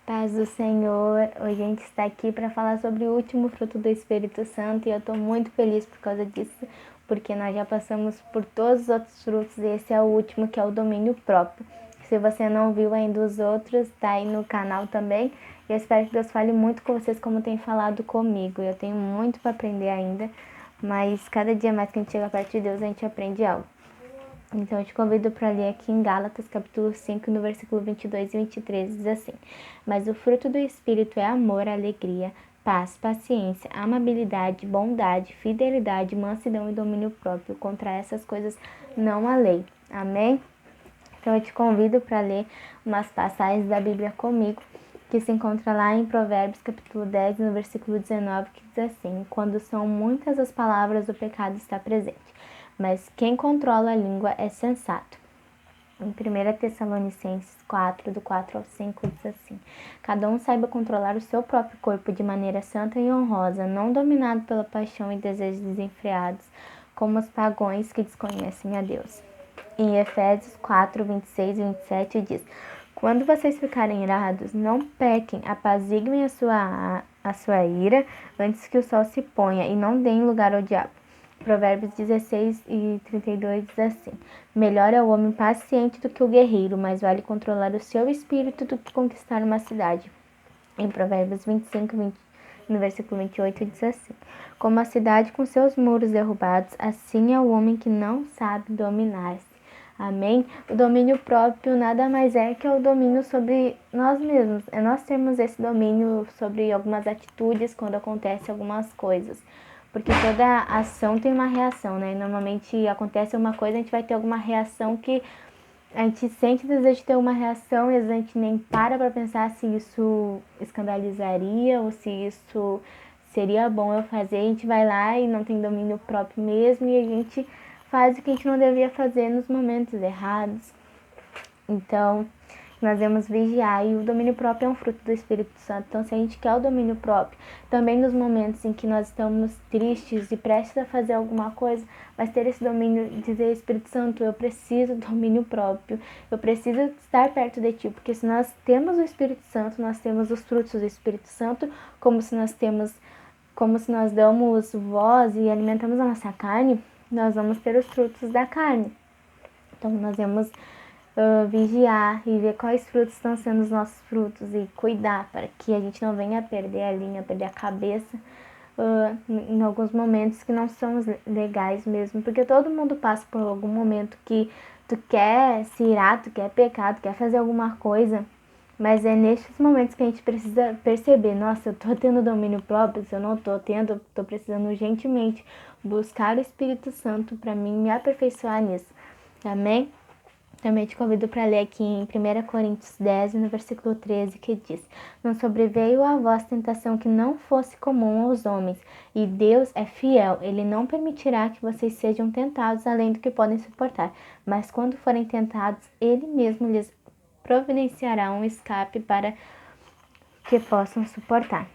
Paz do Senhor, hoje a gente está aqui para falar sobre o último fruto do Espírito Santo e eu estou muito feliz por causa disso, porque nós já passamos por todos os outros frutos e esse é o último, que é o domínio próprio. Se você não viu ainda os outros, tá aí no canal também. E eu espero que Deus fale muito com vocês como tem falado comigo. Eu tenho muito para aprender ainda, mas cada dia mais que a gente chega perto de Deus, a gente aprende algo. Então eu te convido para ler aqui em Gálatas capítulo 5, no versículo 22 e 23, diz assim: Mas o fruto do Espírito é amor, alegria, paz, paciência, amabilidade, bondade, fidelidade, mansidão e domínio próprio. Contra essas coisas não há lei. Amém? Então eu te convido para ler umas passagens da Bíblia comigo, que se encontra lá em Provérbios capítulo 10, no versículo 19, que diz assim: Quando são muitas as palavras, o pecado está presente, mas quem controla a língua é sensato. Em 1 Tessalonicenses 4, do 4 ao 5, diz assim: Cada um saiba controlar o seu próprio corpo de maneira santa e honrosa, não dominado pela paixão e desejos desenfreados, como os pagãos que desconhecem a Deus. Em Efésios 4, 26 e 27 diz: Quando vocês ficarem irados, não pequem, apaziguem a sua ira antes que o sol se ponha e não deem lugar ao diabo. Provérbios 16 e 32 diz assim: Melhor é o homem paciente do que o guerreiro, mas vale controlar o seu espírito do que conquistar uma cidade. Em Provérbios 25, no versículo 28 diz assim: Como a cidade com seus muros derrubados, assim é o homem que não sabe dominar-se. Amém? O domínio próprio nada mais é que o domínio sobre nós mesmos. É nós termos esse domínio sobre algumas atitudes quando acontecem algumas coisas. Porque toda ação tem uma reação, né? Normalmente acontece uma coisa, a gente vai ter alguma reação que a gente sente desejo de ter uma reação e às vezes a gente nem para pensar se isso escandalizaria ou se isso seria bom eu fazer. A gente vai lá e não tem domínio próprio mesmo e a gente faz o que a gente não devia fazer nos momentos errados. Então, nós devemos vigiar, e o domínio próprio é um fruto do Espírito Santo. Então, se a gente quer o domínio próprio, também nos momentos em que nós estamos tristes e prestes a fazer alguma coisa, mas ter esse domínio, dizer: Espírito Santo, eu preciso do domínio próprio, eu preciso estar perto de ti, porque se nós temos o Espírito Santo, nós temos os frutos do Espírito Santo, como se nós damos voz e alimentamos a nossa carne, nós vamos ter os frutos da carne. Então, nós vamos vigiar e ver quais frutos estão sendo os nossos frutos e cuidar para que a gente não venha perder a linha, perder a cabeça em alguns momentos que não são legais mesmo, porque todo mundo passa por algum momento que tu quer se irar, tu quer pecar, tu quer fazer alguma coisa, mas é nesses momentos que a gente precisa perceber: nossa, eu tô tendo domínio próprio, se eu não tô tendo, tô precisando urgentemente buscar o Espírito Santo para mim me aperfeiçoar nisso. Amém? Também te convido para ler aqui em 1 Coríntios 10, no versículo 13, que diz: Não sobreveio a vós tentação que não fosse comum aos homens, e Deus é fiel, Ele não permitirá que vocês sejam tentados além do que podem suportar, mas quando forem tentados, Ele mesmo lhes providenciará um escape para que possam suportar.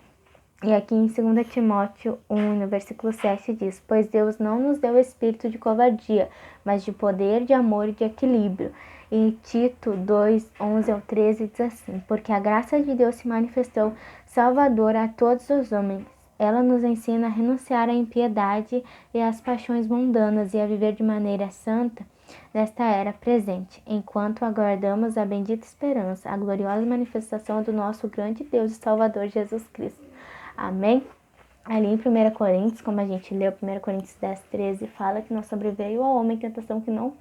E aqui em 2 Timóteo 1, no versículo 7 diz: Pois Deus não nos deu espírito de covardia, mas de poder, de amor e de equilíbrio. E Tito 2, 11 ao 13 diz assim: Porque a graça de Deus se manifestou salvadora a todos os homens. Ela nos ensina a renunciar à impiedade e às paixões mundanas e a viver de maneira santa nesta era presente, enquanto aguardamos a bendita esperança, a gloriosa manifestação do nosso grande Deus e Salvador Jesus Cristo. Amém? Ali em 1 Coríntios, como a gente leu, 1 Coríntios 10, 13, fala que não sobreveio ao homem tentação que não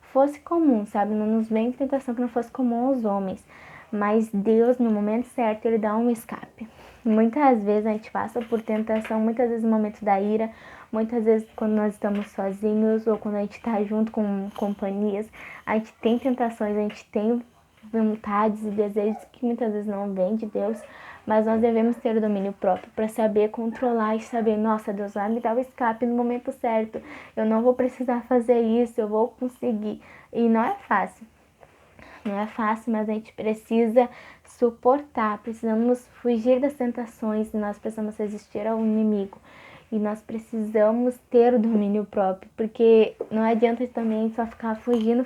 fosse comum, sabe? Não nos vem tentação que não fosse comum aos homens. Mas Deus, no momento certo, Ele dá um escape. Muitas vezes a gente passa por tentação, muitas vezes no momento da ira, muitas vezes quando nós estamos sozinhos ou quando a gente está junto com companhias, a gente tem tentações, a gente tem vontades e desejos que muitas vezes não vêm de Deus, mas nós devemos ter o domínio próprio para saber controlar e saber: nossa, Deus vai me dar o escape no momento certo, eu não vou precisar fazer isso, eu vou conseguir. E não é fácil. Não é fácil, mas a gente precisa suportar, precisamos fugir das tentações e nós precisamos resistir ao inimigo. E nós precisamos ter o domínio próprio, porque não adianta também só ficar fugindo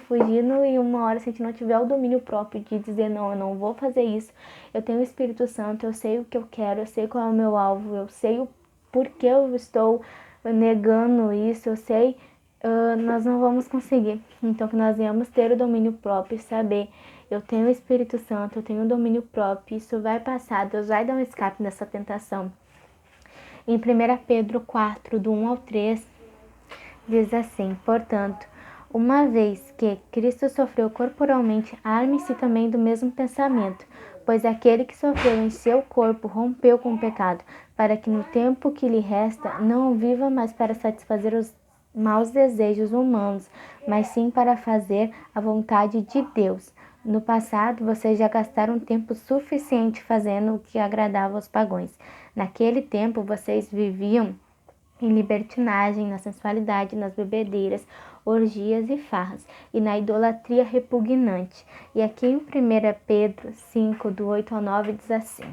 e uma hora se a gente não tiver o domínio próprio de dizer não, eu não vou fazer isso, eu tenho o Espírito Santo, eu sei o que eu quero, eu sei qual é o meu alvo, eu sei o porquê eu estou negando isso, eu sei, nós não vamos conseguir. Então que nós venhamos ter o domínio próprio e saber, eu tenho o Espírito Santo, eu tenho o domínio próprio, isso vai passar, Deus vai dar um escape nessa tentação. Em 1 Pedro 4, do 1 ao 3, diz assim: portanto, uma vez que Cristo sofreu corporalmente, arme-se também do mesmo pensamento, pois aquele que sofreu em seu corpo rompeu com o pecado, para que no tempo que lhe resta não viva mais para satisfazer os maus desejos humanos, mas sim para fazer a vontade de Deus. No passado, vocês já gastaram tempo suficiente fazendo o que agradava aos pagãos. Naquele tempo, vocês viviam em libertinagem, na sensualidade, nas bebedeiras, orgias e farras, e na idolatria repugnante. E aqui em 1 Pedro 5, do 8 ao 9, diz assim: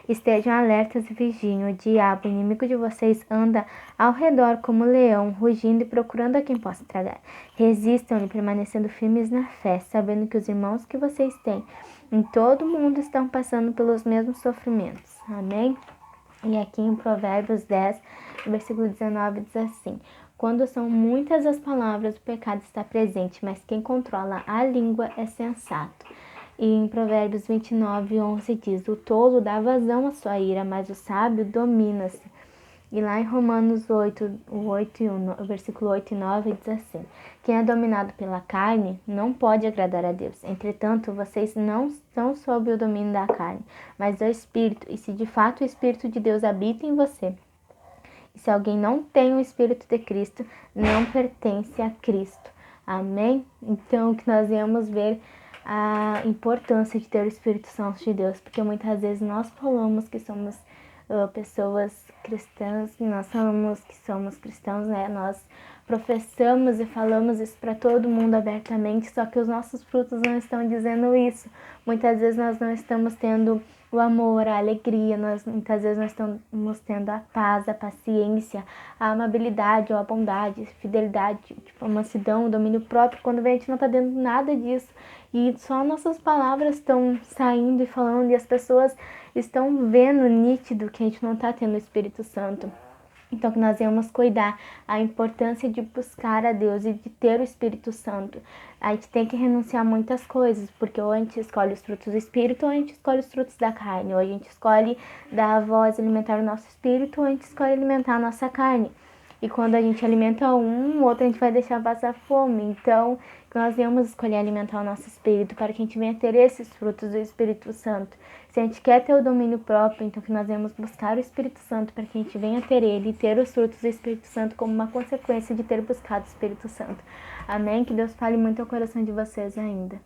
estejam alertas e vigiem, o diabo, inimigo de vocês, anda ao redor como leão, rugindo e procurando a quem possa tragar. Resistam-lhe, permanecendo firmes na fé, sabendo que os irmãos que vocês têm em todo o mundo estão passando pelos mesmos sofrimentos. Amém? E aqui em Provérbios 10, versículo 19, diz assim: quando são muitas as palavras, o pecado está presente, mas quem controla a língua é sensato. E em Provérbios 29, 11 diz: o tolo dá vazão à sua ira, mas o sábio domina-se. E lá em Romanos 8, o versículo 8 e 9 diz assim: quem é dominado pela carne não pode agradar a Deus. Entretanto, vocês não estão sob o domínio da carne, mas do Espírito. E se de fato o Espírito de Deus habita em você, e se alguém não tem o Espírito de Cristo, não pertence a Cristo. Amém? Então, que nós venhamos ver a importância de ter o Espírito Santo de Deus, porque muitas vezes nós falamos que somos pessoas cristãs, nós falamos que somos cristãos, né? Nós professamos e falamos isso para todo mundo abertamente, só que os nossos frutos não estão dizendo isso. Muitas vezes nós não estamos tendo o amor, a alegria, muitas vezes nós estamos tendo a paz, a paciência, a amabilidade, ou a bondade, a fidelidade, tipo, a mansidão, o domínio próprio, quando a gente não está tendo nada disso. E só nossas palavras estão saindo e falando, e as pessoas estão vendo nítido que a gente não está tendo o Espírito Santo. Então, que nós venhamos cuidar a importância de buscar a Deus e de ter o Espírito Santo. A gente tem que renunciar a muitas coisas, porque ou a gente escolhe os frutos do Espírito, ou a gente escolhe os frutos da carne. Ou a gente escolhe dar voz, alimentar o nosso Espírito, ou a gente escolhe alimentar a nossa carne. E quando a gente alimenta um, o outro a gente vai deixar passar fome. Então, que nós venhamos escolher alimentar o nosso espírito para que a gente venha ter esses frutos do Espírito Santo. Se a gente quer ter o domínio próprio, então que nós venhamos buscar o Espírito Santo para que a gente venha ter ele e ter os frutos do Espírito Santo como uma consequência de ter buscado o Espírito Santo. Amém? Que Deus fale muito ao coração de vocês ainda.